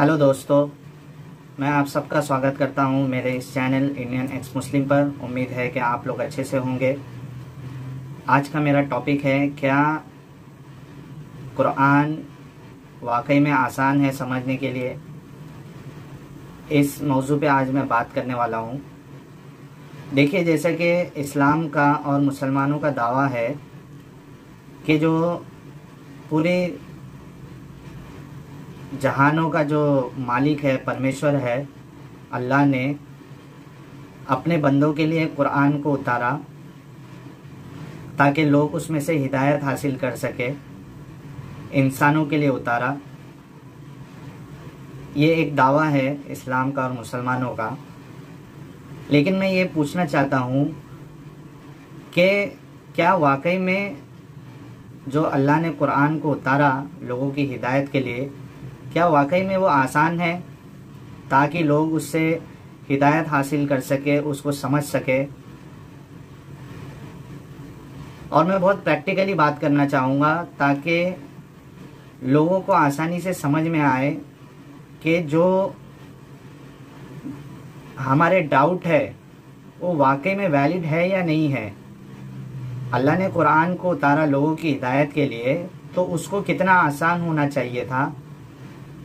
Hello दोस्तों, मैं आप सबका स्वागत करता हूं मेरे इस चैनल इंडियन एक्स मुस्लिम पर। उम्मीद है कि आप लोग अच्छे से होंगे। आज का मेरा टॉपिक है, क्या कुरान वाकई में आसान है समझने के लिए। इस मौजू पे आज मैं बात करने वाला हूं। देखिए, जैसे कि इस्लाम का और मुसलमानों का दावा है कि जो पूरे जहानों का जो मालिक है, परमेश्वर है, अल्लाह ने अपने बंदों के लिए कुरान को उतारा ताकि लोग उसमें से हिदायत हासिल कर सके। इंसानों के लिए उतारा। ये एक दावा है इस्लाम का और मुसलमानों का। लेकिन मैं ये पूछना चाहता हूँ कि क्या वाकई में जो अल्लाह ने कुरान को उतारा लोगों की हिदायत के लिए, क्या वाकई में वो आसान है ताकि लोग उससे हिदायत हासिल कर सके, उसको समझ सके। और मैं बहुत प्रैक्टिकली बात करना चाहूँगा ताकि लोगों को आसानी से समझ में आए कि जो हमारे डाउट है वो वाकई में वैलिड है या नहीं है। अल्लाह ने कुरान को उतारा लोगों की हिदायत के लिए, तो उसको कितना आसान होना चाहिए था।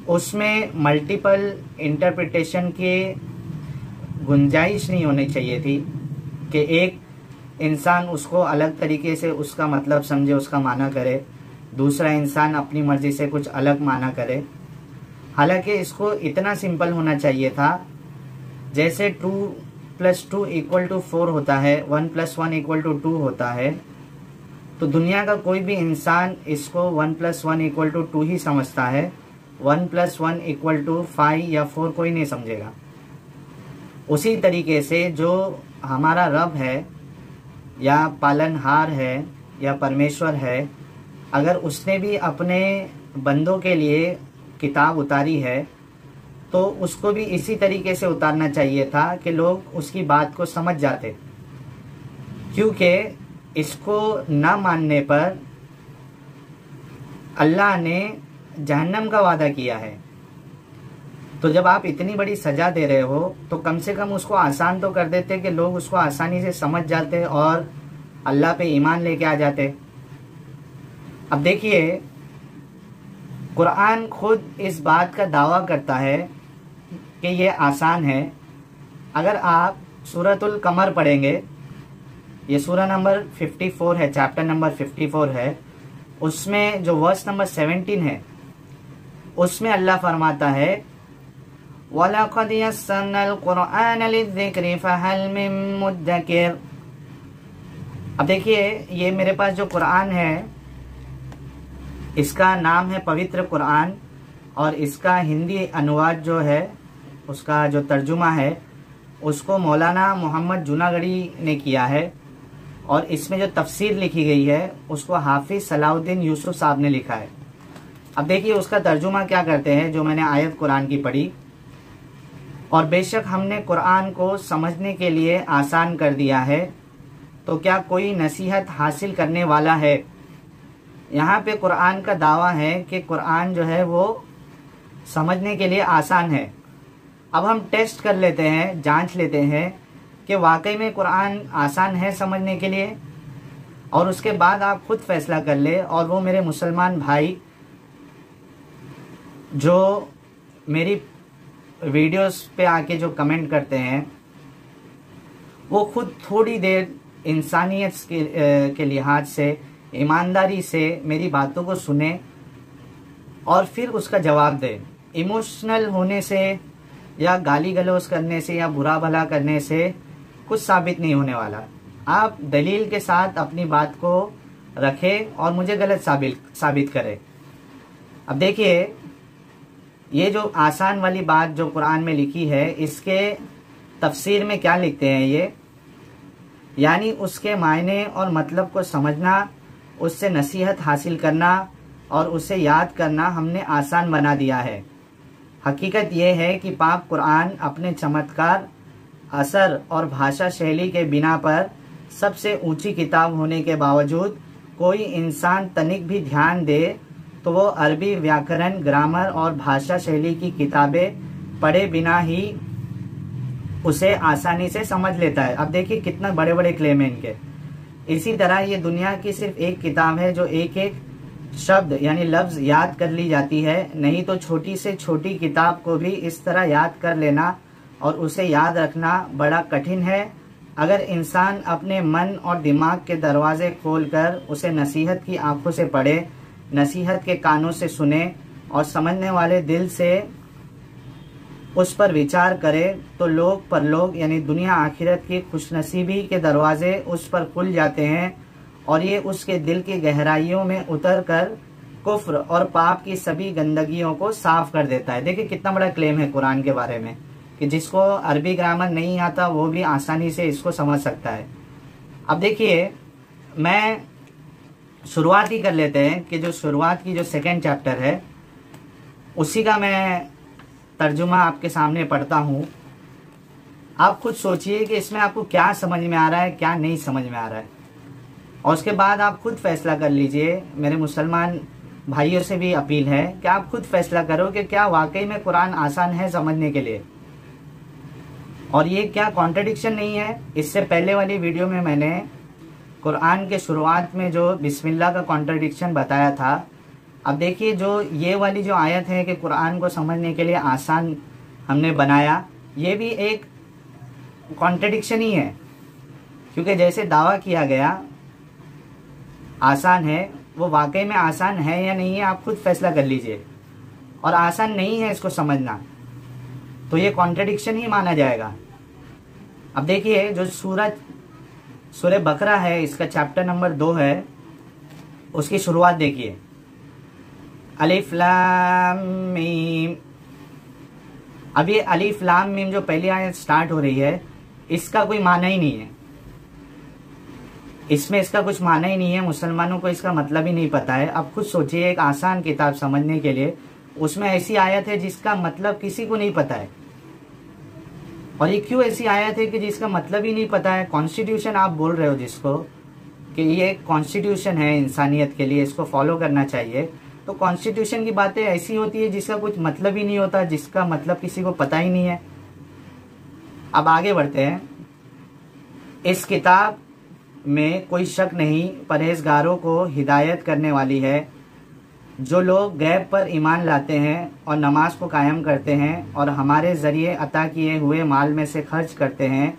उसमें मल्टीपल इंटरप्रिटेशन की गुंजाइश नहीं होनी चाहिए थी कि एक इंसान उसको अलग तरीके से उसका मतलब समझे, उसका माना करे, दूसरा इंसान अपनी मर्जी से कुछ अलग माना करे। हालांकि इसको इतना सिंपल होना चाहिए था, जैसे 2 + 2 = 4 होता है, 1 + 1 = 2 होता है। तो दुनिया का कोई भी इंसान इसको 1 + 1 = 2 ही समझता है। 1 + 1 = 5 या 4 कोई नहीं समझेगा। उसी तरीके से जो हमारा रब है या पालनहार है या परमेश्वर है, अगर उसने भी अपने बंदों के लिए किताब उतारी है तो उसको भी इसी तरीके से उतारना चाहिए था कि लोग उसकी बात को समझ जाते। क्योंकि इसको ना मानने पर अल्लाह ने जहन्नम का वादा किया है। तो जब आप इतनी बड़ी सजा दे रहे हो तो कम से कम उसको आसान तो कर देते कि लोग उसको आसानी से समझ जाते और अल्लाह पे ईमान लेके आ जाते। अब देखिए, कुरान खुद इस बात का दावा करता है कि ये आसान है। अगर आप सूरतुल कमर पढ़ेंगे, ये सूरा नंबर 54 है, चैप्टर नंबर 54 है, उसमें जो वर्स नंबर 17 है, उसमें अल्लाह फरमाता है, वलक़द यस्सरनल कुरआन लिज़्ज़िक्रि फ़हल मिन मुद्दकिर। अब देखिए, ये मेरे पास जो कुरान है इसका नाम है पवित्र कुरान, और इसका हिंदी अनुवाद जो है, उसका जो तर्जुमा है, उसको मौलाना मोहम्मद जूनागढ़ी ने किया है। और इसमें जो तफसीर लिखी गई है उसको हाफिज सलाउद्दीन यूसुफ साहब ने लिखा है। अब देखिए उसका तर्जुमा क्या करते हैं, जो मैंने आयत कुरान की पढ़ी, और बेशक हमने कुरान को समझने के लिए आसान कर दिया है, तो क्या कोई नसीहत हासिल करने वाला है। यहाँ पे कुरान का दावा है कि कुरान जो है वो समझने के लिए आसान है। अब हम टेस्ट कर लेते हैं, जांच लेते हैं कि वाकई में कुरान आसान है समझने के लिए, और उसके बाद आप खुद फैसला कर ले। और वो मेरे मुसलमान भाई जो मेरी वीडियोस पे आके जो कमेंट करते हैं, वो खुद थोड़ी देर इंसानियत के लिहाज से, ईमानदारी से मेरी बातों को सुने और फिर उसका जवाब दे। इमोशनल होने से या गाली गलौज करने से या बुरा भला करने से कुछ साबित नहीं होने वाला। आप दलील के साथ अपनी बात को रखें और मुझे गलत साबित करें। अब देखिए, ये जो आसान वाली बात जो कुरान में लिखी है, इसके तफसीर में क्या लिखते हैं ये, यानी उसके मायने और मतलब को समझना, उससे नसीहत हासिल करना और उसे याद करना हमने आसान बना दिया है। हकीकत यह है कि पाक कुरान अपने चमत्कार, असर और भाषा शैली के बिना पर सबसे ऊंची किताब होने के बावजूद कोई इंसान तनिक भी ध्यान दे तो वो अरबी व्याकरण, ग्रामर और भाषा शैली की किताबें पढ़े बिना ही उसे आसानी से समझ लेता है। अब देखिए कितना बड़े बड़े क्लेम है इनके। इसी तरह ये दुनिया की सिर्फ एक किताब है जो एक एक शब्द यानी लफ्ज याद कर ली जाती है, नहीं तो छोटी से छोटी किताब को भी इस तरह याद कर लेना और उसे याद रखना बड़ा कठिन है। अगर इंसान अपने मन और दिमाग के दरवाजे खोलकर उसे नसीहत की आंखों से पढ़े, नसीहत के कानों से सुने और समझने वाले दिल से उस पर विचार करे, तो लोग परलोक यानी दुनिया आखिरत की खुशनसीबी के दरवाजे उस पर खुल जाते हैं और ये उसके दिल की गहराइयों में उतर कर कुफ्र और पाप की सभी गंदगियों को साफ कर देता है। देखिए कितना बड़ा क्लेम है कुरान के बारे में कि जिसको अरबी ग्रामर नहीं आता वो भी आसानी से इसको समझ सकता है। अब देखिए मैं शुरुआत ही कर लेते हैं कि जो शुरुआत की जो सेकंड चैप्टर है उसी का मैं तर्जुमा आपके सामने पढ़ता हूँ। आप खुद सोचिए कि इसमें आपको क्या समझ में आ रहा है, क्या नहीं समझ में आ रहा है, और उसके बाद आप खुद फैसला कर लीजिए। मेरे मुसलमान भाइयों से भी अपील है कि आप खुद फैसला करो कि क्या वाकई में कुरान आसान है समझने के लिए और ये क्या कॉन्ट्रडिक्शन नहीं है। इससे पहले वाली वीडियो में मैंने कुरान के शुरुआत में जो बिस्मिल्लाह का कॉन्ट्रडिक्शन बताया था। अब देखिए जो ये वाली जो आयत है कि कुरान को समझने के लिए आसान हमने बनाया, ये भी एक कॉन्ट्रडिक्शन ही है, क्योंकि जैसे दावा किया गया आसान है, वो वाकई में आसान है या नहीं है आप खुद फैसला कर लीजिए। और आसान नहीं है इसको समझना, तो ये कॉन्ट्रडिक्शन ही माना जाएगा। अब देखिए जो सूरह बकरा है, इसका चैप्टर नंबर 2 है, उसकी शुरुआत देखिए, अलिफ लाम मीम। अब ये अलिफ लाम मीम जो पहली आयत स्टार्ट हो रही है, इसका कोई माना ही नहीं है, इसमें इसका कुछ माना ही नहीं है। मुसलमानों को इसका मतलब ही नहीं पता है। अब खुद सोचिए, एक आसान किताब समझने के लिए उसमें ऐसी आयत है जिसका मतलब किसी को नहीं पता है। और ये क्यों ऐसी आयत है कि जिसका मतलब ही नहीं पता है? कॉन्स्टिट्यूशन आप बोल रहे हो जिसको कि ये कॉन्स्टिट्यूशन है इंसानियत के लिए, इसको फॉलो करना चाहिए, तो कॉन्स्टिट्यूशन की बातें ऐसी होती है जिसका कुछ मतलब ही नहीं होता, जिसका मतलब किसी को पता ही नहीं है। अब आगे बढ़ते हैं। इस किताब में कोई शक नहीं, परहेजगारों को हिदायत करने वाली है। जो लोग गैब पर ईमान लाते हैं और नमाज को कायम करते हैं और हमारे ज़रिए अता किए हुए माल में से खर्च करते हैं,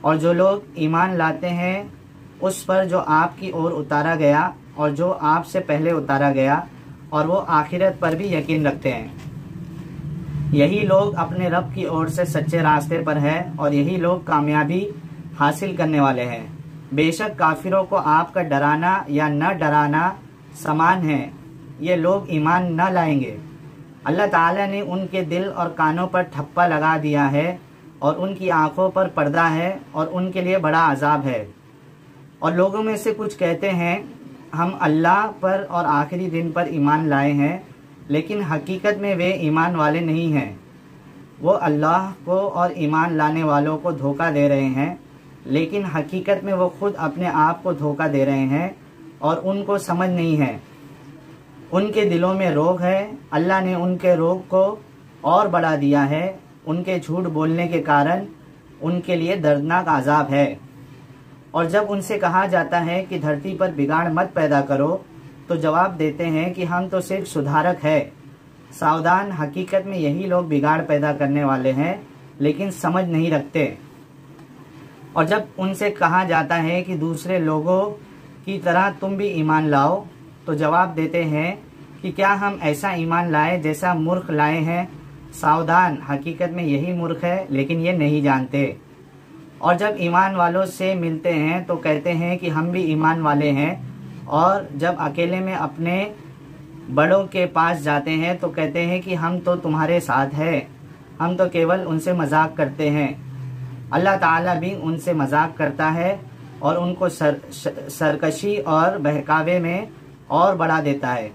और जो लोग ईमान लाते हैं उस पर जो आपकी ओर उतारा गया और जो आपसे पहले उतारा गया, और वो आखिरत पर भी यकीन रखते हैं। यही लोग अपने रब की ओर से सच्चे रास्ते पर हैं और यही लोग कामयाबी हासिल करने वाले हैं। बेशक काफिरों को आपका डराना या न डराना समान है, ये लोग ईमान न लाएंगे। अल्लाह ताला ने उनके दिल और कानों पर ठप्पा लगा दिया है और उनकी आंखों पर पर्दा है और उनके लिए बड़ा अजाब है। और लोगों में से कुछ कहते हैं हम अल्लाह पर और आखिरी दिन पर ईमान लाए हैं, लेकिन हकीकत में वे ईमान वाले नहीं हैं। वो अल्लाह को और ईमान लाने वालों को धोखा दे रहे हैं, लेकिन हकीकत में वो खुद अपने आप को धोखा दे रहे हैं और उनको समझ नहीं है। उनके दिलों में रोग है, अल्लाह ने उनके रोग को और बढ़ा दिया है। उनके झूठ बोलने के कारण उनके लिए दर्दनाक अजाब है। और जब उनसे कहा जाता है कि धरती पर बिगाड़ मत पैदा करो, तो जवाब देते हैं कि हम तो सिर्फ सुधारक है। सावधान, हकीकत में यही लोग बिगाड़ पैदा करने वाले हैं, लेकिन समझ नहीं रखते। और जब उनसे कहा जाता है कि दूसरे लोगों की तरह तुम भी ईमान लाओ, तो जवाब देते हैं कि क्या हम ऐसा ईमान लाए जैसा मूर्ख लाए हैं। सावधान, हकीकत में यही मूर्ख है, लेकिन ये नहीं जानते। और जब ईमान वालों से मिलते हैं तो कहते हैं कि हम भी ईमान वाले हैं, और जब अकेले में अपने बड़ों के पास जाते हैं तो कहते हैं कि हम तो तुम्हारे साथ हैं, हम तो केवल उनसे मजाक करते हैं। अल्लाह ताला भी उनसे मजाक करता है और उनको सरकशी और बहकावे में और बढ़ा देता है।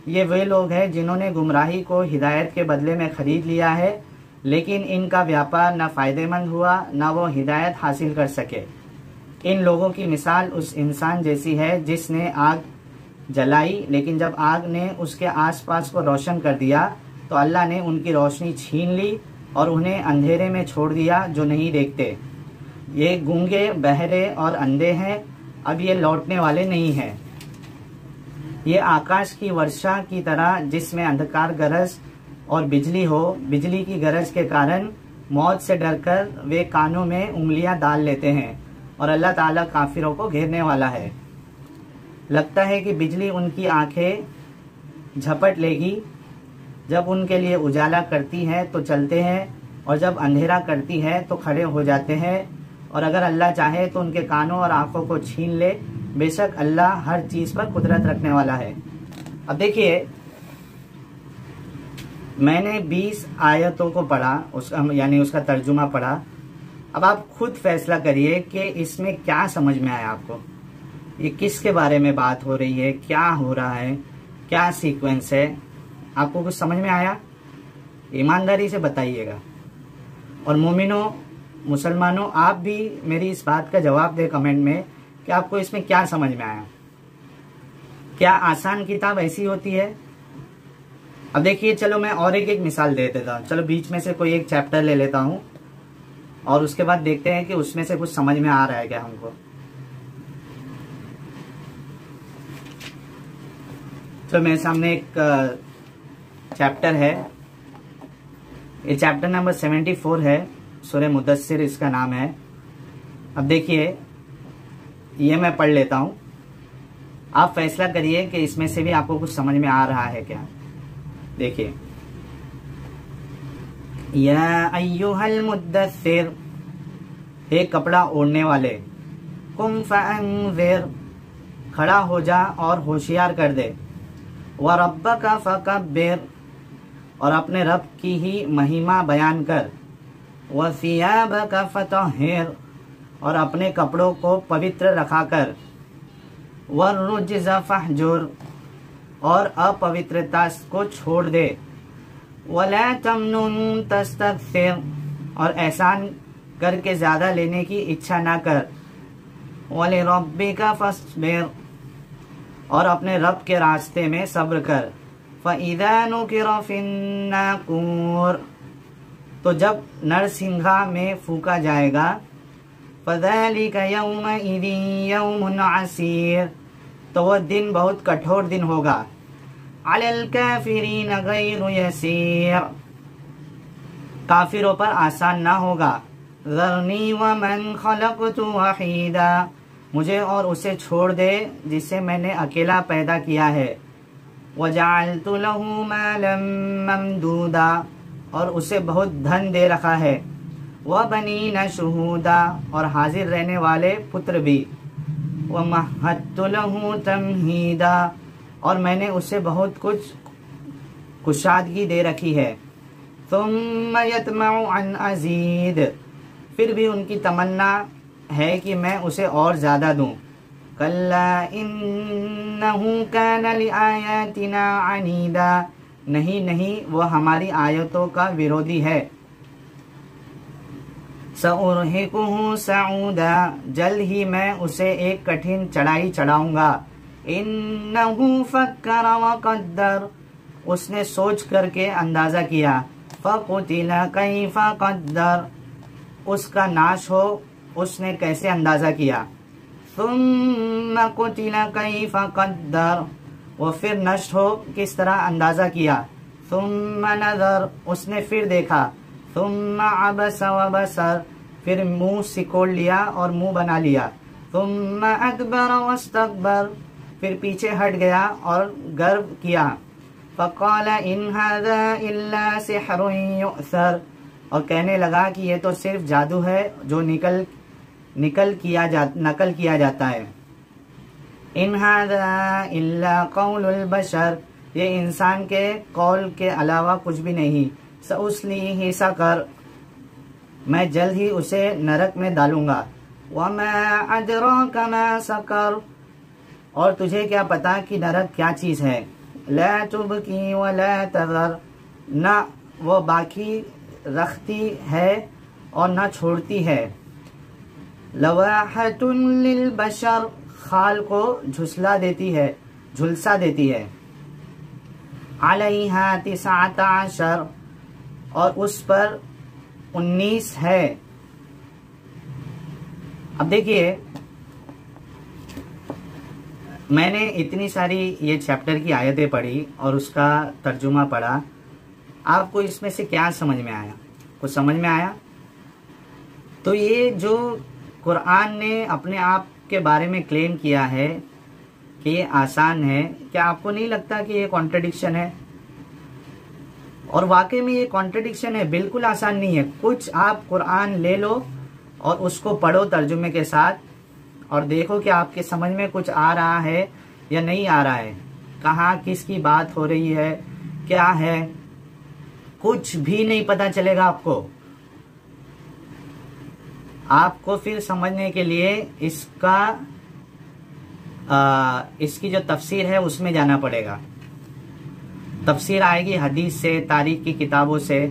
ये वे लोग हैं जिन्होंने गुमराही को हिदायत के बदले में खरीद लिया है, लेकिन इनका व्यापार न फ़ायदेमंद हुआ न वो हिदायत हासिल कर सके। इन लोगों की मिसाल उस इंसान जैसी है जिसने आग जलाई, लेकिन जब आग ने उसके आसपास को रोशन कर दिया तो अल्लाह ने उनकी रोशनी छीन ली और उन्हें अंधेरे में छोड़ दिया जो नहीं देखते। ये गूंगे, बहरे और अंधे हैं, अब ये लौटने वाले नहीं हैं। ये आकाश की वर्षा की तरह जिसमें अंधकार गरज और बिजली हो, बिजली की गरज के कारण मौत से डरकर वे कानों में उंगलियां डाल लेते हैं और अल्लाह ताला काफिरों को घेरने वाला है। लगता है कि बिजली उनकी आंखें झपट लेगी। जब उनके लिए उजाला करती है तो चलते हैं और जब अंधेरा करती है तो खड़े हो जाते हैं। और अगर अल्लाह चाहे तो उनके कानों और आंखों को छीन ले। बेशक अल्लाह हर चीज पर कुदरत रखने वाला है। अब देखिए, मैंने 20 आयतों को पढ़ा, उसका यानी उसका तर्जुमा पढ़ा। अब आप खुद फैसला करिए कि इसमें क्या समझ में आया आपको। ये किसके बारे में बात हो रही है, क्या हो रहा है, क्या सीक्वेंस है, आपको कुछ समझ में आया? ईमानदारी से बताइएगा। और मोमिनों, मुसलमानों, आप भी मेरी इस बात का जवाब दें कमेंट में कि आपको इसमें क्या समझ में आया। क्या आसान किताब ऐसी होती है? अब देखिए, चलो मैं और एक मिसाल दे देता हूँ। चलो बीच में से कोई एक चैप्टर ले लेता हूँ और उसके बाद देखते हैं कि उसमें से कुछ समझ में आ रहा है क्या हमको। तो मेरे सामने एक चैप्टर है, ये चैप्टर नंबर 74 है, सूरह मुदस्सिर इसका नाम है। अब देखिए, ये मैं पढ़ लेता हूँ, आप फैसला करिए कि इसमें से भी आपको कुछ समझ में आ रहा है क्या। देखिए, या अय्युहल मुद्दस्सिर, हे कपड़ा ओढ़ने वाले, कुम फअंज़िर, खड़ा हो जा और होशियार कर दे, व रब्बका फकब्बिर, और अपने रब की ही महिमा बयान कर, व सियाबका फतहिर, और अपने कपड़ों को पवित्र रखा कर, व रुज्ज़ फहजुर, और अपवित्रता को छोड़ दे, वला तमनुन तस्तक्सिर, और एहसान करके ज्यादा लेने की इच्छा ना कर, वलिरब्बिका फस्बिर, और अपने रब के रास्ते में सब्र कर, फ़इज़ा नुकिरा फ़िन्नाक़ूर, तो जब नरसिंघा में फूका जाएगा, फ़ज़ालिका यौमइज़िन यौमुन असीर, तो वह दिन बहुत कठोर दिन होगा, अलल काफ़िरीन गैरु यसीर, काफिरों पर आसान ना होगा। ज़रनी व मन खलक़तु वहीदा, मुझे और उसे छोड़ दे जिसे मैंने अकेला पैदा किया है, वजअलतु लहू मालन ममदूदा, और उसे बहुत धन दे रखा है, व बनीना शुहूदा, और हाजिर रहने वाले पुत्र भी, व महत्तु लहू तमहीदा, और मैंने उसे बहुत कुछ कुशादगी दे रखी है। सुम्मा यतमउ अन अज़ीद, फिर भी उनकी तमन्ना है कि मैं उसे और ज़्यादा दूं। कल्ला इन्नहु कान लिआयातिना अनीदा, नहीं नहीं, वह हमारी आयतों का विरोधी है। सउरहिकुहु सऊदा, जल्द ही मैं उसे एक कठिन चढ़ाई चढ़ाऊंगा। इन्नहु फक्कर व कद्दर, उसने सोच करके अंदाजा किया। फकुतिला कैफ कद्दर, उसका नाश हो उसने कैसे अंदाजा किया। सुम्मा कुतिला कैफ कद्दर, वो फिर नष्ट हो किस तरह अंदाजा किया। सुम्मा नज़र, उसने फिर देखा। सुम्मा अबस व बसर, फिर मुंह सिकोड़ लिया और मुंह बना लिया। सुम्मा अदबर वस्तकबर, फिर पीछे हट गया और गर्व किया। फ़क़ाल इन हाज़ा इल्ला सिहरुन युअसर, और कहने लगा कि ये तो सिर्फ जादू है जो नकल किया जाता है। इन हाज़ा इल्ला क़ौलुल बशर, ये इंसान के कौल के अलावा कुछ भी नहीं। सउस्लीहि सक़र, मैं जल्द ही उसे नरक में डालूंगा। वमा अदराका मा सक़र, और तुझे क्या पता कि नरक क्या चीज है। ला तुबकी व ला तज़र, न वो बाकी रखती है और न छोड़ती है। लवाहतुन लिल बशर, खाल को झुसला देती है। झुलसा देती है। अलैहा तिसात अशर, और उस पर 19 है। अब देखिए, मैंने इतनी सारी ये चैप्टर की आयतें पढ़ी और उसका तर्जुमा पढ़ा, आपको इसमें से क्या समझ में आया? कुछ समझ में आया? तो ये जो कुरान ने अपने आप के बारे में क्लेम किया है कि ये आसान है, क्या आपको नहीं लगता कि ये कॉन्ट्रडिक्शन है? और वाकई में ये कॉन्ट्रडिक्शन है, बिल्कुल आसान नहीं है। कुछ आप कुरान ले लो और उसको पढ़ो तर्जुमे के साथ और देखो कि आपके समझ में कुछ आ रहा है या नहीं आ रहा है, कहाँ किसकी बात हो रही है, क्या है, कुछ भी नहीं पता चलेगा आपको। आपको फिर समझने के लिए इसकी जो तफसीर है उसमें जाना पड़ेगा। तफसीर आएगी हदीस से, तारीख की किताबों से।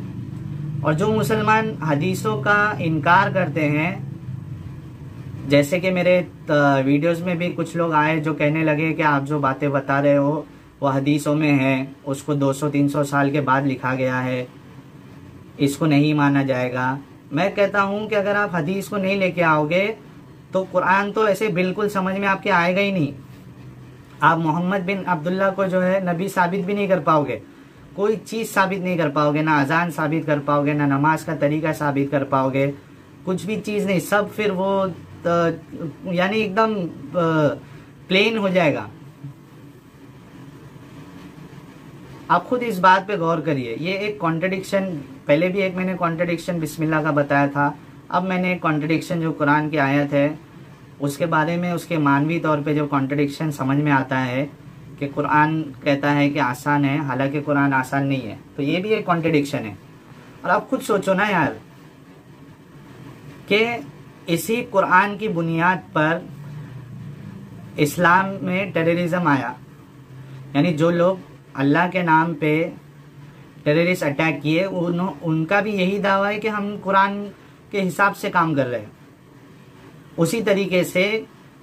और जो मुसलमान हदीसों का इनकार करते हैं, जैसे कि मेरे वीडियोस में भी कुछ लोग आए जो कहने लगे कि आप जो बातें बता रहे हो वो हदीसों में है, उसको 200-300 साल के बाद लिखा गया है, इसको नहीं माना जाएगा। मैं कहता हूं कि अगर आप हदीस को नहीं लेके आओगे तो कुरान तो ऐसे बिल्कुल समझ में आपके आएगा ही नहीं। आप मोहम्मद बिन अब्दुल्ला को जो है नबी साबित भी नहीं कर पाओगे, कोई चीज़ साबित नहीं कर पाओगे, ना अजान साबित कर पाओगे, ना नमाज का तरीका साबित कर पाओगे, कुछ भी चीज़ नहीं। सब फिर वो यानी एकदम प्लेन हो जाएगा। आप खुद इस बात पे गौर करिए। ये एक कॉन्ट्रडिक्शन, पहले भी एक मैंने कॉन्ट्रडिक्शन बिस्मिल्लाह का बताया था, अब मैंने एक कॉन्ट्रडिक्शन जो कुरान की आयत है उसके बारे में, उसके मानवी तौर पे जो कॉन्ट्रडिक्शन समझ में आता है कि कुरान कहता है कि आसान है, हालांकि कुरान आसान नहीं है, तो ये भी एक कॉन्ट्रडिक्शन है। और आप खुद सोचो ना यार कि इसी कुरान की बुनियाद पर इस्लाम में टेररिज्म आया, यानी जो लोग अल्लाह के नाम पे टेररिस्ट अटैक किए उनका भी यही दावा है कि हम कुरान के हिसाब से काम कर रहे हैं। उसी तरीके से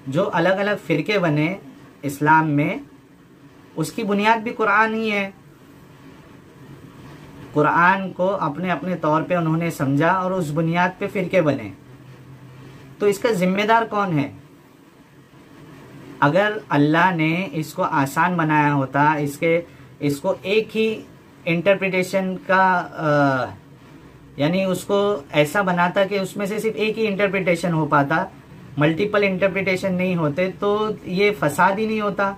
जो अलग अलग फिरके बने इस्लाम में, उसकी बुनियाद भी कुरान ही है। कुरान को अपने अपने तौर पे उन्होंने समझा और उस बुनियाद पे फिरके बने। तो इसका जिम्मेदार कौन है? अगर अल्लाह ने इसको आसान बनाया होता, इसको एक ही इंटरप्रिटेशन का यानी उसको ऐसा बनाता कि उसमें से सिर्फ एक ही इंटरप्रिटेशन हो पाता, मल्टीपल इंटरप्रिटेशन नहीं होते, तो ये फसाद ही नहीं होता,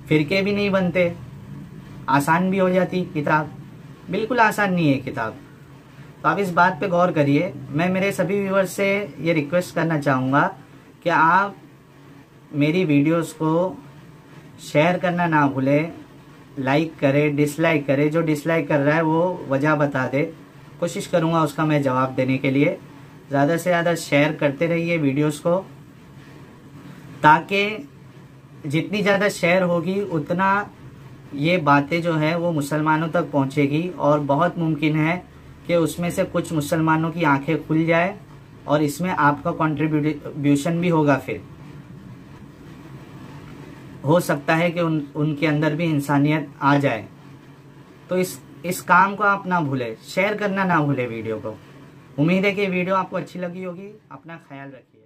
फिरके भी नहीं बनते, आसान भी हो जाती किताब। बिल्कुल आसान नहीं है किताब। तो आप इस बात पे गौर करिए। मैं मेरे सभी व्यूअर्स से ये रिक्वेस्ट करना चाहूँगा कि आप मेरी वीडियोस को शेयर करना ना भूलें, लाइक करे, डिसलाइक करे। जो डिसलाइक कर रहा है वो वजह बता दे, कोशिश करूँगा उसका मैं जवाब देने के लिए। ज़्यादा से ज़्यादा शेयर करते रहिए वीडियोस को, ताकि जितनी ज़्यादा शेयर होगी उतना ये बातें जो है वो मुसलमानों तक पहुँचेगी, और बहुत मुमकिन है कि उसमें से कुछ मुसलमानों की आंखें खुल जाए और इसमें आपका कंट्रीब्यूशन भी होगा। फिर हो सकता है कि उनके अंदर भी इंसानियत आ जाए। तो इस काम को आप ना भूलें, शेयर करना ना भूलें वीडियो को। उम्मीद है कि वीडियो आपको अच्छी लगी होगी। अपना ख्याल रखिए।